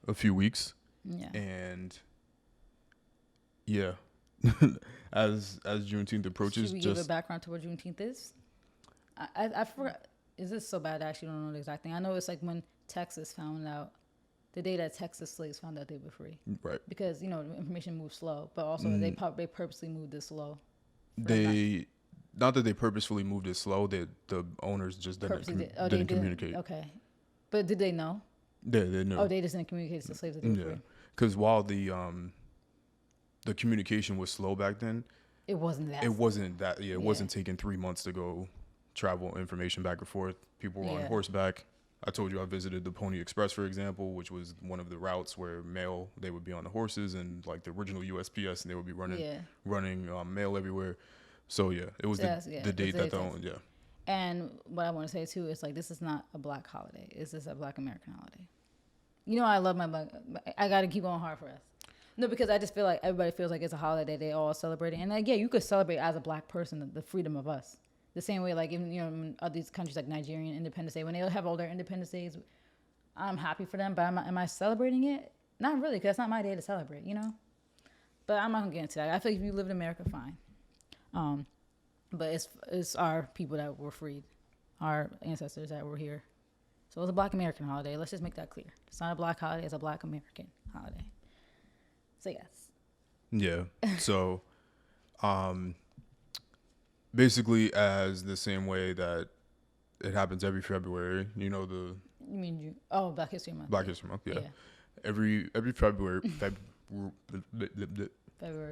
a few weeks. Yeah. And yeah, as Juneteenth approaches, Should we give a background to what Juneteenth is? I forgot. Is this so bad? I actually don't know the exact thing. I know it's like when Texas found out, the day that Texas slaves found out they were free. right. Because, you know, the information moves slow. But also, they purposely moved it slow. Not that they purposefully moved it slow. The owners just didn't communicate. Okay. But did they know? They knew. Oh, they just didn't communicate to the slaves that they were free. Because while the communication was slow back then, it wasn't that. It wasn't taking 3 months to go travel information back and forth. People were on horseback. I told you I visited the Pony Express, for example, which was one of the routes where mail, they would be on the horses, and like the original USPS, and they would be running mail everywhere. So yeah, it was the date that And what I want to say too is like, this is not a black holiday. This is a Black American holiday. You know, I love my black. I got to keep going hard for us. No, because I just feel like everybody feels like it's a holiday they all celebrate it. And like, yeah, you could celebrate as a black person the freedom of us. The same way, like in other these countries like Nigerian Independence Day, when they have all their Independence Days, I'm happy for them. But am I celebrating it? Not really, because that's not my day to celebrate, you know. But I'm not gonna get into that. I feel like if you live in America, fine. But it's our people that were freed, our ancestors that were here. So it's a Black American holiday. Let's just make that clear. It's not a black holiday. It's a Black American holiday. So yes. Yeah. So, basically, as the same way that it happens every February, you know You mean Black History Month? Black History Month, yeah. Every February.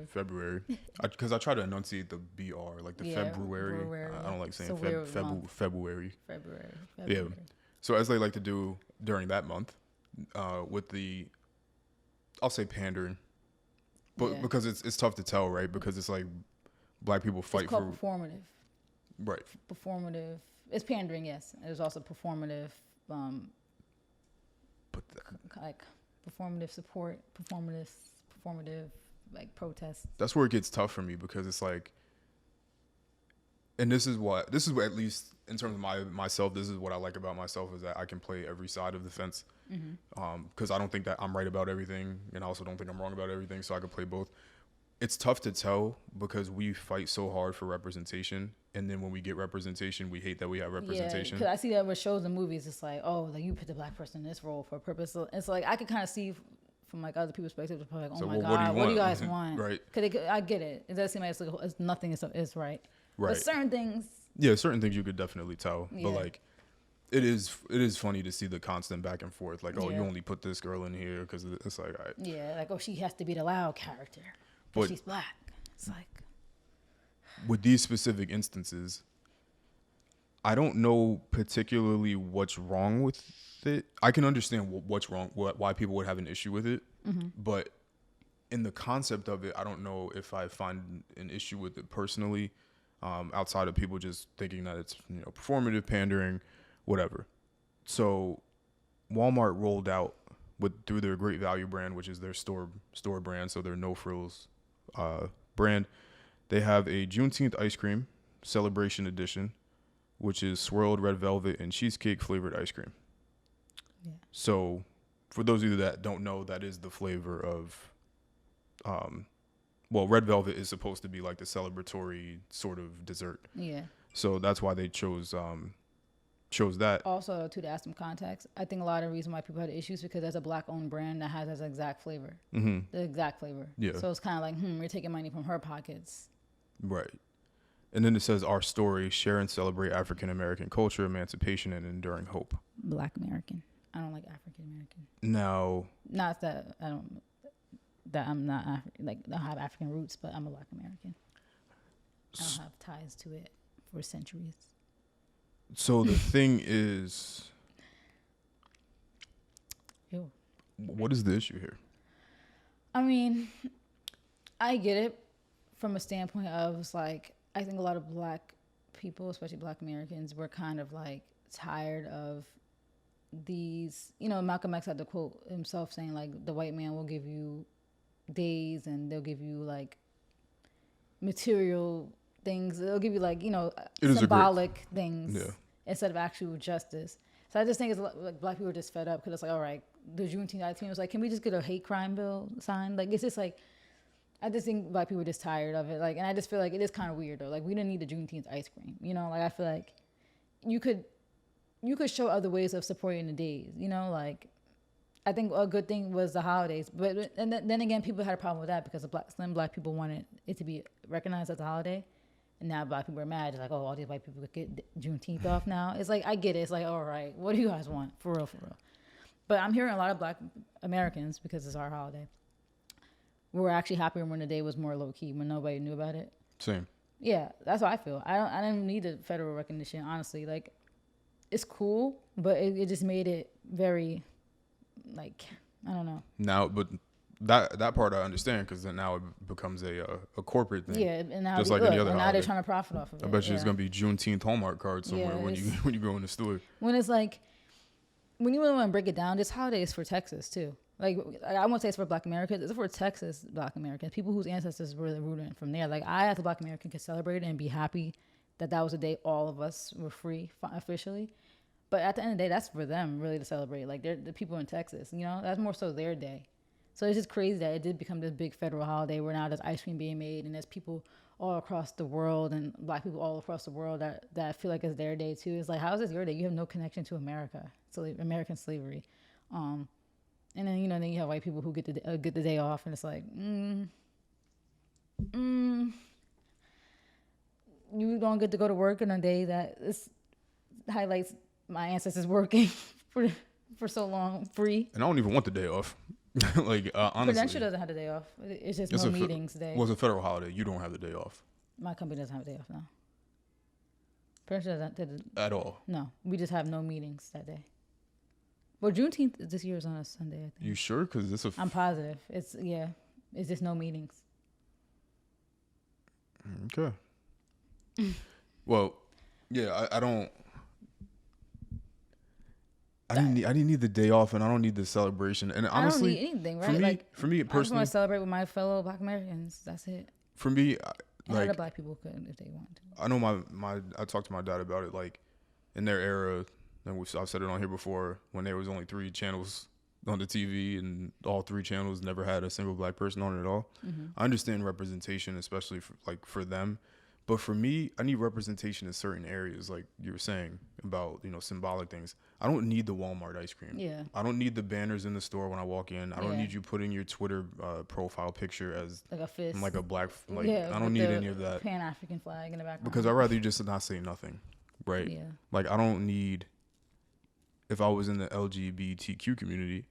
February. Because I try to enunciate the BR, like the February. I don't like saying February. Yeah. So as they like to do during that month, with the, I'll say pandering, but because it's tough to tell, right? Because it's like black people fight it's called performative. Right. Performative. It's pandering, yes. There's also performative, like performative support, performative like protests. That's where it gets tough for me, because it's like, and this is what at least in terms of myself, this is what I like about myself, is that I can play every side of the fence. Because I don't think that I'm right about everything, and I also don't think I'm wrong about everything, so I can play both. It's tough to tell because we fight so hard for representation, and then when we get representation, we hate that we have representation. Yeah, because I see that with shows and movies, it's like, oh, like you put the black person in this role for a purpose. So it's like I can kind of see from like other people's perspectives, like, oh, so, my God, what do you guys want? Right. Because I get it. It does seem like it's nothing is right. Right. But certain things. Yeah, certain things you could definitely tell. Yeah. But like, it is funny to see the constant back and forth. Like, oh, you only put this girl in here because it's like, all right. Yeah, like, oh, she has to be the loud character. But she's black. It's like. With these specific instances, I don't know particularly what's wrong with it. I can understand what's wrong, why people would have an issue with it. But in the concept of it, I don't know if I find an issue with it personally, outside of people just thinking that it's, performative, pandering, whatever. So Walmart rolled out through their Great Value brand, which is their store brand, so their No Frills brand. They have a Juneteenth ice cream celebration edition, which is swirled red velvet and cheesecake flavored ice cream. Yeah. So for those of you that don't know, that is the flavor of, red velvet is supposed to be like the celebratory sort of dessert. Yeah. So that's why they chose that. Also, to add some context, I think a lot of the reason why people had issues because there's a black-owned brand that has that exact flavor. The exact flavor. Yeah. So it's kind of like, we're taking money from her pockets. Right. And then it says, our story, share and celebrate African American culture, emancipation, and enduring hope. Black American. I don't like African American. No. Not that I'm not I don't have African roots, but I'm a Black American. I don't have ties to it for centuries. So the thing is, Ew. What is the issue here? I mean, I get it from a standpoint of, it's like, I think a lot of black people, especially Black Americans, were kind of like tired of these, Malcolm X had the quote himself saying like, the white man will give you days and they'll give you like material things. They'll give you like, symbolic things instead of actual justice. So I just think it's like black people are just fed up because it's like, all right, the Juneteenth ice cream. It was like, can we just get a hate crime bill signed? Like, it's just like, I just think black people are just tired of it. Like, and I just feel like it is kind of weird though. Like, we didn't need the Juneteenth ice cream. You know, like I feel like you could show other ways of supporting the days. You know, like I think a good thing was the holidays. But and then again, people had a problem with that because some black people wanted it to be recognized as a holiday. And now black people are mad. It's like, oh, all these white people get Juneteenth off now. It's like, I get it. It's like, all right, what do you guys want? For real, for real. But I'm hearing a lot of black Americans, because it's our holiday, we're actually happier when the day was more low-key, when nobody knew about it. Same. Yeah, that's how I feel. I didn't need the federal recognition, honestly. Like, it's cool, but it just made it very, like, I don't know. Now, but that part I understand, because then now it becomes a corporate thing. Yeah, and now just like any other and now holiday. they're trying to profit off of it. I bet you there's gonna be Juneteenth Hallmark cards somewhere Yeah, when you go in the store. When it's like, when you really want to break it down, this holiday is for Texas too. Like, I won't say it's for Black Americans. It's for Texas Black Americans, people whose ancestors were rooted from there. Like, I, as a Black American, could celebrate it and be happy that was a day all of us were free officially. But at the end of the day, that's for them really to celebrate. Like, they're the people in Texas, you know, that's more so their day. So it's just crazy that it did become this big federal holiday where now there's ice cream being made and there's people all across the world and black people all across the world that feel like it's their day too. It's like, how is this your day? You have no connection to America, American slavery. And then, you know, then you have white people who get the day off, and it's like, you don't get to go to work on a day that highlights my ancestors working for so long free. And I don't even want the day off. Like, honestly. Prudential doesn't have the day off. It's just no meetings day. Well, it's a federal holiday. You don't have the day off. My company doesn't have a day off now. Prudential doesn't. At all. No, we just have no meetings that day. Well, Juneteenth this year is on a Sunday, I think. You sure? Because this I'm positive. It's just no meetings. Okay. Well, yeah, I didn't need the day off, and I don't need the celebration. And honestly, I don't need anything, right? For me I just personally, want to celebrate with my fellow Black Americans. That's it. For me, And other Black people could if they want to. I know I talked to my dad about it. Like, in their era, and I've said it on here before, when there was only 3 channels on the TV, and all 3 channels never had a single Black person on it at all. Mm-hmm. I understand representation, especially for them. But for me, I need representation in certain areas, like you were saying about, you know, symbolic things. I don't need the Walmart ice cream. Yeah. I don't need the banners in the store when I walk in. I don't need you putting your Twitter profile picture as like a fist, like a black. Like, I don't need any of that. Pan African flag in the background. Because I'd rather you just not say nothing, right? Yeah. Like, I don't need. If I was in the LGBTQ community,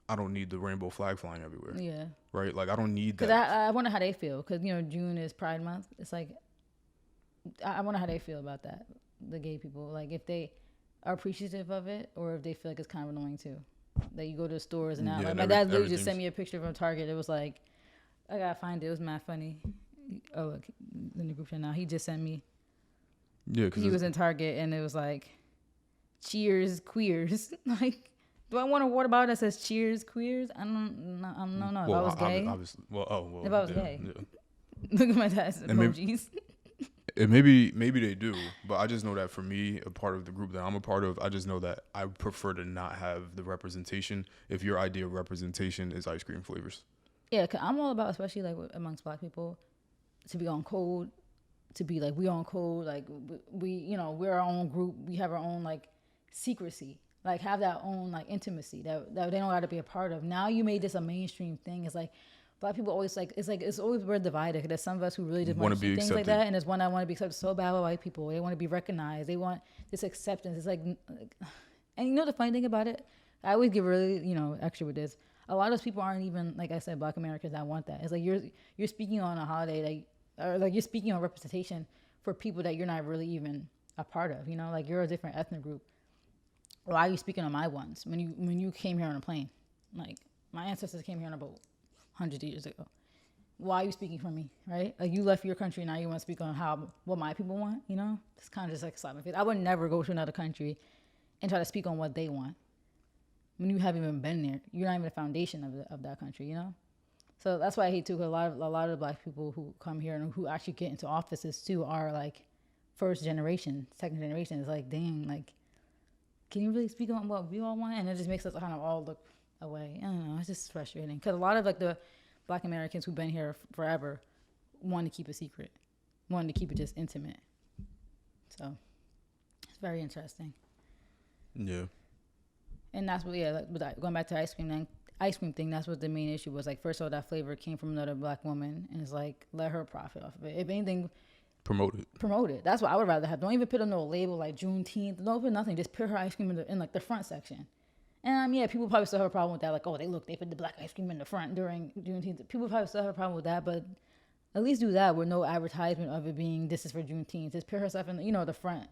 I don't need the rainbow flag flying everywhere. Yeah. Right. Like, I don't need that. Because I wonder how they feel. Because, you know, June is Pride Month. It's like, I wonder how they feel about that, the gay people. Like, if they are appreciative of it, or if they feel like it's kind of annoying too. That you go to the stores and now, like, my dad literally just sent me a picture from Target. It was like, I gotta find it. It was mad funny. Oh, look, in the group chat now. He just sent me. Yeah, because he was in Target and it was like, "Cheers, queers." Like, do I want a water bottle that says "Cheers, queers"? I don't know. If I was gay, if I was gay, look at my dad's emojis. And maybe they do, but I just know that for me, a part of the group that I'm a part of, I just know that I prefer to not have the representation if your idea of representation is ice cream flavors. Yeah, cause I'm all about, especially like amongst Black people, to be on code, to be like, we on code, like we, you know, we're our own group, we have our own like secrecy, like have that own like intimacy that they don't got to be a part of. Now you made this a mainstream thing. It's like, Black people always it's always we're divided. There's some of us who really just want to be things accepted. Like that, and there's one that want to be accepted so bad by white people. They want to be recognized. They want this acceptance. It's like, and you know the funny thing about it, I always get really, you know, extra with this. A lot of those people aren't even, like I said, Black Americans that want that. It's like you're speaking on a holiday or like you're speaking on representation for people that you're not really even a part of. You know, like you're a different ethnic group. Why are you speaking on my ones when you came here on a plane? Like, my ancestors came here on a boat 100 years ago. Why are you speaking for me, right? Like, you left your country, now you want to speak on what my people want, you know? It's kind of just like a slap in the face. I would never go to another country and try to speak on what they want when you haven't even been there. You're not even the foundation of that country, you know? So that's why I hate too, because a lot of Black people who come here and who actually get into offices too are like first generation, second generation. It's like, dang, like, can you really speak on what we all want? And it just makes us kind of all look away. I don't know. It's just frustrating because a lot of like the Black Americans who've been here forever wanted to keep it secret, wanted to keep it just intimate. So it's very interesting. Yeah. And that's what, yeah, like, going back to ice cream thing, that's what the main issue was. Like, first of all, that flavor came from another Black woman, and it's like, let her profit off of it. If anything, Promote it. That's what I would rather have. Don't even put on no label like Juneteenth. Don't put nothing. Just put her ice cream in like the front section. And yeah, people probably still have a problem with that. Like, oh, they put the black ice cream in the front during Juneteenth. People probably still have a problem with that, but at least do that with no advertisement of it being this is for Juneteenth. Just put herself in, the front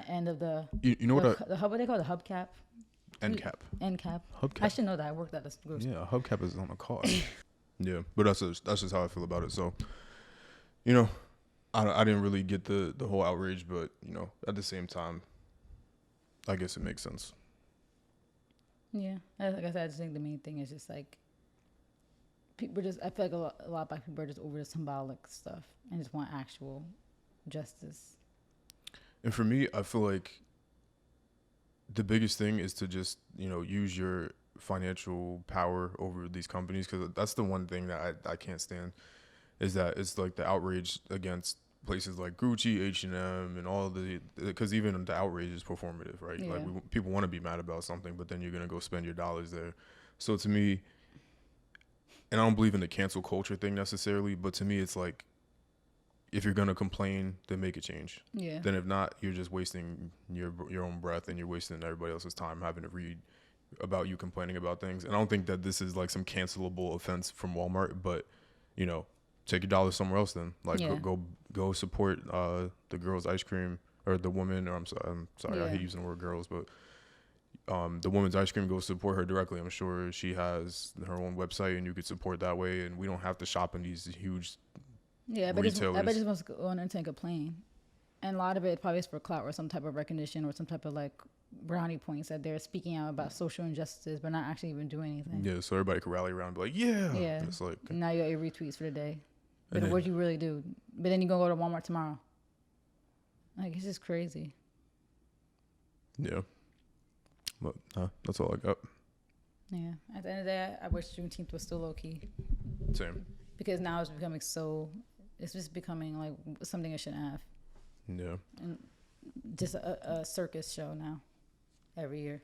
end of the You know what? the hub. What they call it? The hubcap. End cap. End cap. Hubcap. I should know that. I worked at a grocery. Yeah, hubcap is on the car. Yeah, but that's just how I feel about it. So, you know, I didn't really get the whole outrage, but you know, at the same time, I guess it makes sense. Yeah, like I said, I just think the main thing is just like people I feel like a lot of Black people are just over the symbolic stuff and just want actual justice. And for me, I feel like the biggest thing is to just, you know, use your financial power over these companies, because that's the one thing that I can't stand, is that it's like the outrage against places like Gucci, H&M, and all because even the outrage is performative, right? Yeah. Like people want to be mad about something, but then you're gonna go spend your dollars there. So to me, and I don't believe in the cancel culture thing necessarily, but to me, it's like, if you're gonna complain, then make a change. Yeah. Then if not, you're just wasting your own breath, and you're wasting everybody else's time having to read about you complaining about things. And I don't think that this is like some cancelable offense from Walmart, but you know, take your dollars somewhere else then. Like Yeah. go support the girls' ice cream, or the woman, or I'm sorry, I Yeah. hate using the word girls, but the woman's ice cream, go support her directly. I'm sure she has her own website, and you could support that way, and we don't have to shop in these huge Yeah, but retailers. everybody just wants to go on and complain. And a lot of it probably is for clout or some type of recognition or some type of like brownie points that they're speaking out about social injustices, but not actually even doing anything. Yeah, so everybody could rally around and be like, yeah. Yeah. It's like, Now you got your retweets for the day. But And then- what you really do? But then you gonna go to Walmart tomorrow. Like, it's just crazy. yeah. But that's all I got. Yeah. At the end of the day, I wish Juneteenth was still low key, Same. because now it's becoming it's just becoming like something it shouldn't have. Yeah. And just a circus show now every year.